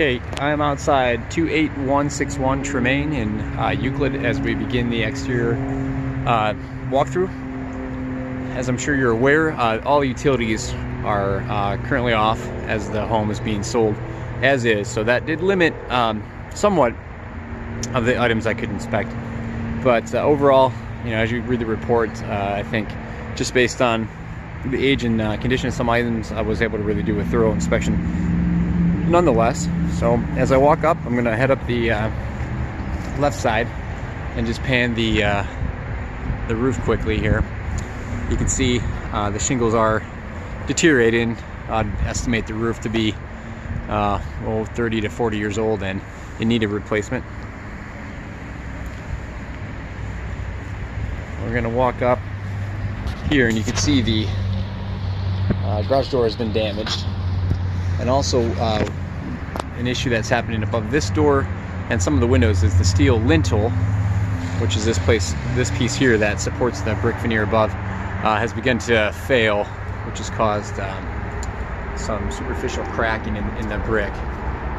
Okay, I'm outside 28161 Tremaine in Euclid as we begin the exterior walkthrough. As I'm sure you're aware, all utilities are currently off as the home is being sold as is, so that did limit somewhat of the items I could inspect. But overall, you know, as you read the report, I think just based on the age and condition of some items, I was able to really do a thorough inspection nonetheless. So as I walk up, I'm gonna head up the left side and just pan the roof quickly here. You can see the shingles are deteriorating. I'd estimate the roof to be 30 to 40 years old and in need of replacement. We're gonna walk up here and you can see the garage door has been damaged, and also an issue that's happening above this door and some of the windows is the steel lintel, which is this piece here that supports the brick veneer above, has begun to fail, which has caused some superficial cracking in the brick.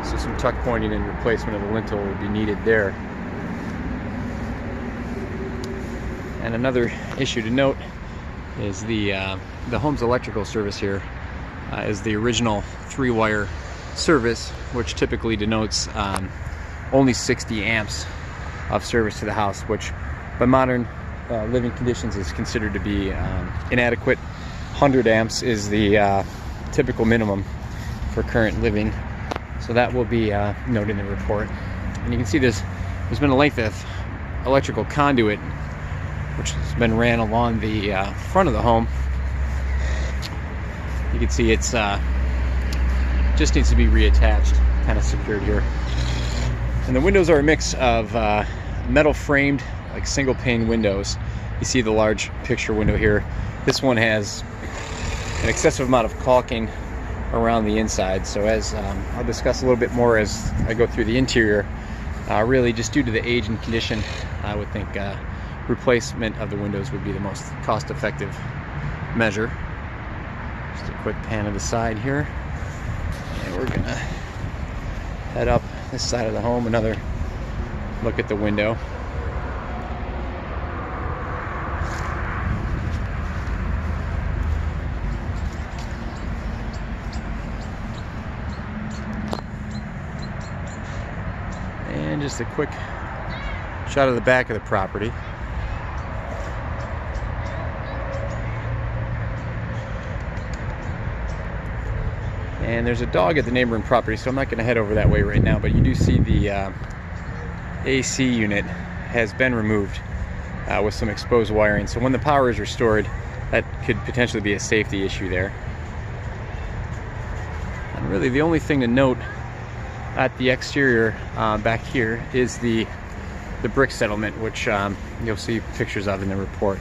So some tuck pointing and replacement of the lintel will be needed there. And another issue to note is the home's electrical service here is the original 3-wire service, which typically denotes only 60 amps of service to the house, which by modern living conditions is considered to be inadequate. 100 amps is the typical minimum for current living, so that will be noted in the report. And you can see there's been a length of electrical conduit which has been ran along the front of the home. You can see it's just needs to be reattached, kind of secured here. And the windows are a mix of metal framed, like single pane windows. You see the large picture window here. This one has an excessive amount of caulking around the inside. So as I'll discuss a little bit more as I go through the interior, really just due to the age and condition, I would think replacement of the windows would be the most cost-effective measure. Just a quick pan of the side here. And we're gonna head up this side of the home, another look at the window. And just a quick shot of the back of the property. And there's a dog at the neighboring property, so I'm not going to head over that way right now, but you do see the AC unit has been removed with some exposed wiring. So when the power is restored, that could potentially be a safety issue there. And really the only thing to note at the exterior back here is the brick settlement, which you'll see pictures of in the report.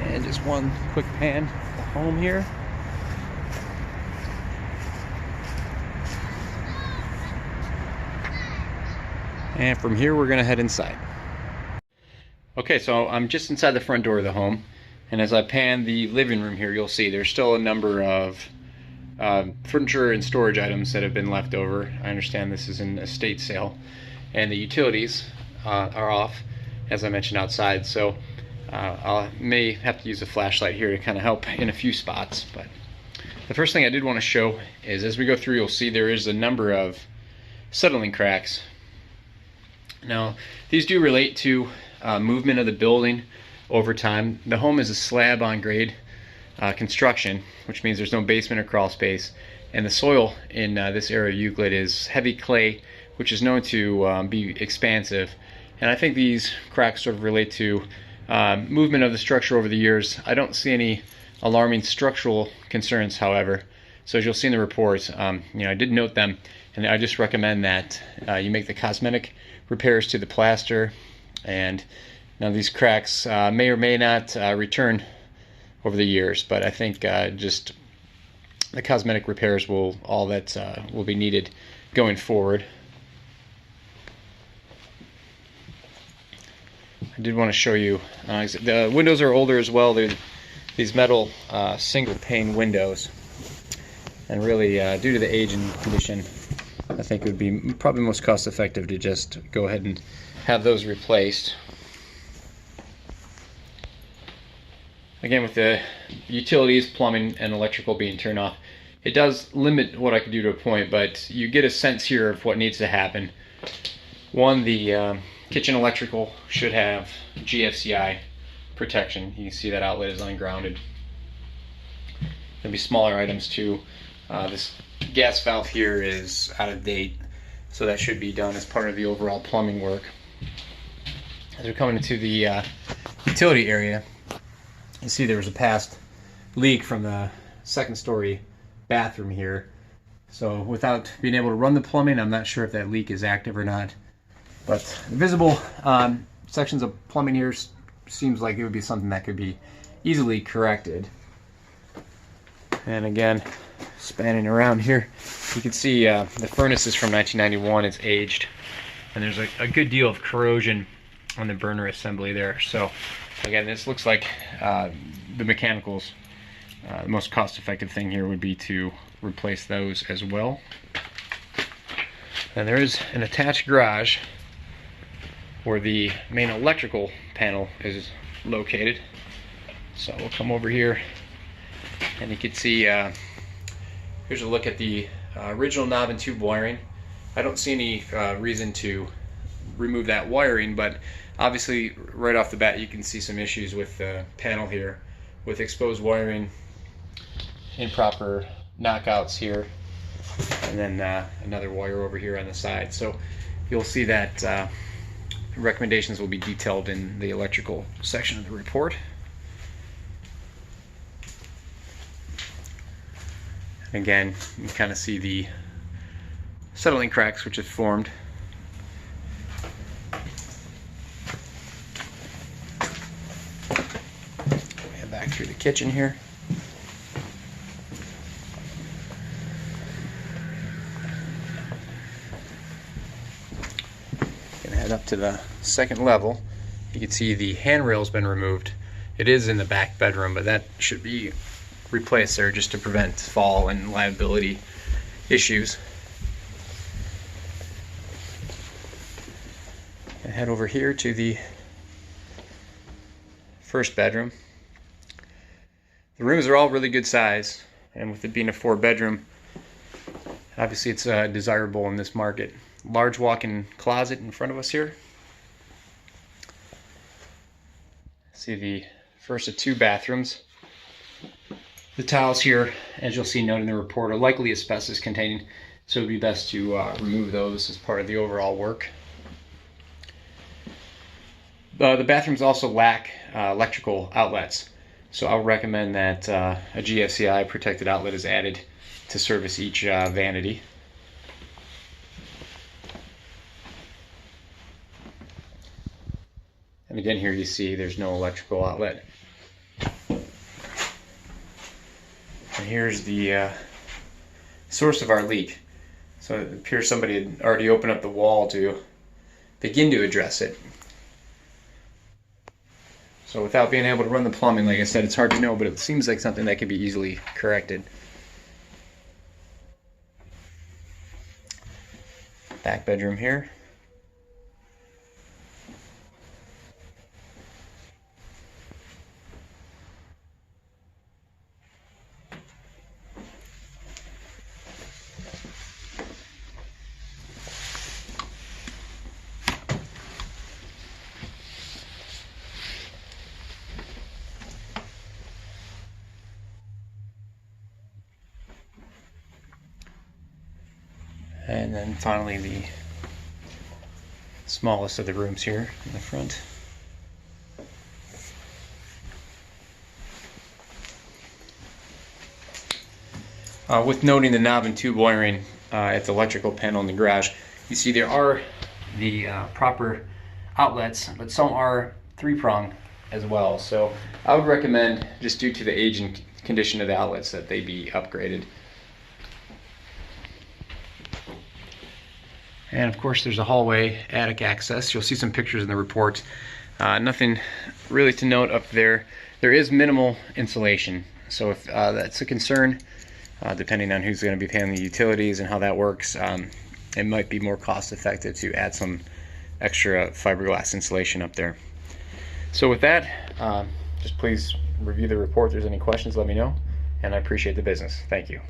And just one quick pan of the home here. And from here, we're gonna head inside. Okay, so I'm just inside the front door of the home. And as I pan the living room here, you'll see there's still a number of furniture and storage items that have been left over. I understand this is an estate sale. And the utilities are off, as I mentioned, outside. So I may have to use a flashlight here to kind of help in a few spots. But the first thing I did want to show is as we go through, you'll see there is a number of settling cracks. Now, these do relate to movement of the building over time. The home is a slab on grade construction, which means there's no basement or crawl space. And the soil in this area of Euclid is heavy clay, which is known to be expansive. And I think these cracks sort of relate to movement of the structure over the years. I don't see any alarming structural concerns, however. So as you'll see in the report, I did note them, and I just recommend that you make the cosmetic repairs to the plaster. And now these cracks may or may not return over the years, but I think just the cosmetic repairs will be needed going forward. I did want to show you, the windows are older as well. They're these metal single pane windows, and really due to the age and condition, I think it would be probably most cost effective to just go ahead and have those replaced. Again, with the utilities, plumbing, and electrical being turned off, it does limit what I can do to a point, but you get a sense here of what needs to happen. One, the kitchen electrical should have GFCI protection. You can see that outlet is ungrounded. There'll be smaller items too. This gas valve here is out of date, so that should be done as part of the overall plumbing work. As we're coming into the utility area, you see there was a past leak from the second story bathroom here. So without being able to run the plumbing, I'm not sure if that leak is active or not. But the visible sections of plumbing here seems like it would be something that could be easily corrected. And again, spanning around here, you can see the furnace is from 1991. It's aged, and there's a good deal of corrosion on the burner assembly there. So again, this looks like the mechanicals. The most cost-effective thing here would be to replace those as well. And there is an attached garage where the main electrical panel is located. So we'll come over here, and you can see here's a look at the original knob and tube wiring. I don't see any reason to remove that wiring, but obviously right off the bat you can see some issues with the panel here, with exposed wiring, improper knockouts here, and then another wire over here on the side. So you'll see that recommendations will be detailed in the electrical section of the report. Again, you can kind of see the settling cracks which have formed. Head back through the kitchen here. Gonna head up to the second level. You can see the handrail's been removed. It is in the back bedroom, but that should be replaced there just to prevent fall and liability issues. And head over here to the first bedroom. The rooms are all really good size, and with it being a 4-bedroom, obviously it's desirable in this market. Large walk-in closet in front of us here. See the first of 2 bathrooms. The tiles here, as you'll see noted in the report, are likely asbestos containing, so it would be best to remove those as part of the overall work. The bathrooms also lack electrical outlets, so I would recommend that a GFCI protected outlet is added to service each vanity. And again, here you see there's no electrical outlet. And here's the source of our leak. So it appears somebody had already opened up the wall to begin to address it. So without being able to run the plumbing, like I said, it's hard to know, but it seems like something that can be easily corrected. Back bedroom here. And then finally the smallest of the rooms here in the front. With noting the knob and tube wiring at the electrical panel in the garage, you see there are the proper outlets, but some are 3-prong as well. So I would recommend, just due to the age and condition of the outlets, that they be upgraded. And of course there's a hallway, attic access. You'll see some pictures in the report. Nothing really to note up there. There is minimal insulation, so if that's a concern, depending on who's going to be paying the utilities and how that works, it might be more cost effective to add some extra fiberglass insulation up there. So with that, just please review the report. If there's any questions, let me know, and I appreciate the business. Thank you.